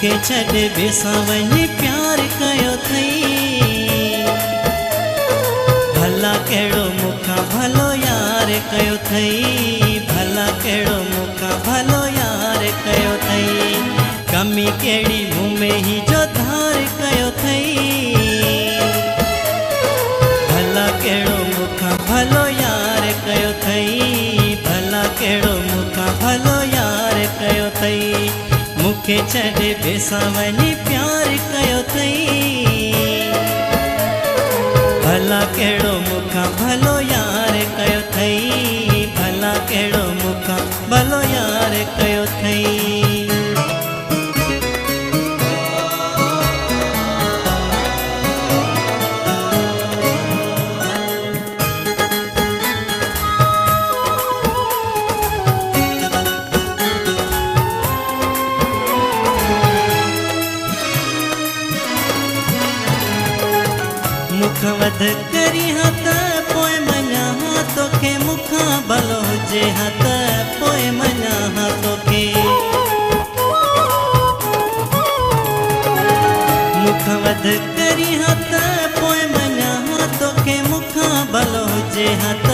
मुखे छॾे ॿिए वञी प्यार कयो थई। भला कहिड़ो मूंखां भलो यार कयो थई, भला कहिड़ो मूंखां भलो यार कयो थई। कमी कहिड़ी मुँह में ही जो धार कयो थई। भला कहिड़ो मूंखां भलो यार कयो थई, भला कहिड़ो मूंखां भलो यार कयो थई। मुखे छॾे ॿिए वञी प्यार कयो थई। भला कहिड़ो मूंखां भलो यार कयो थई, भला कहिड़ो मूंखां भलो यार कयो थई। मुख वध करी हथ पोइ मञा तोखे, मुखां भलो हुजे हथ पोइ मञा तोखे। मुख वध करी हथ पोइ मञा तोखे, मुखां भलो हुजे हथ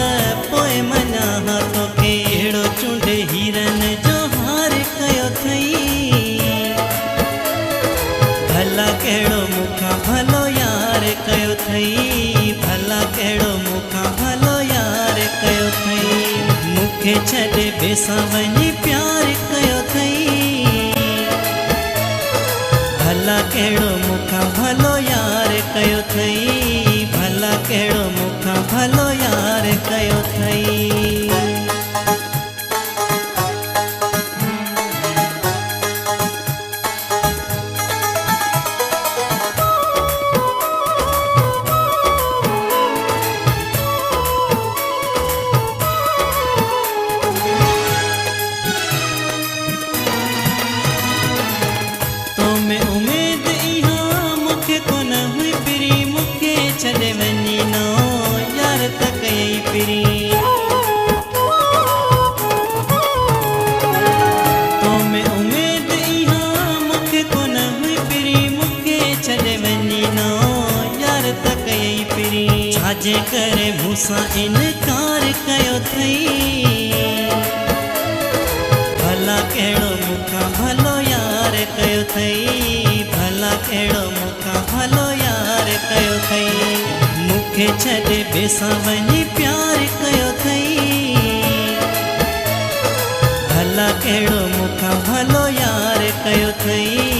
पोइ मञा तोखे। अहिड़ो चूंडे हीरन जो हार कयो थई। भला कहिड़ो मूंखां भलो यार कयो थई, भला कहिड़ो मूंखां भलो यार कयो थई। मुखे छॾे ॿिए वञी प्यार कयो थई। भला कहिड़ो मूंखां भलो यार कयो थई, भला कहिड़ो मूंखां भलो यार कयो थई। में उम्मीद इहा मुखे कोन हुई पिरी, मुखे छॾे वञी नो यार त कई पिरी। तो में उम्मीद इहा मुखे कोन हुई पिरी, मुखे छॾे वञी नो यार त कई पिरी। छाजे करे मूंसां इनकार कयो थई। भला कहिड़ो मूंखां भलो यार कयो थई, भला कहिड़ो मूंखां भलो यार कयो थई। मुखे छॾे ॿिए वञी प्यार कयो थई। भला कहिड़ो मूंखां भलो यार कयो थई,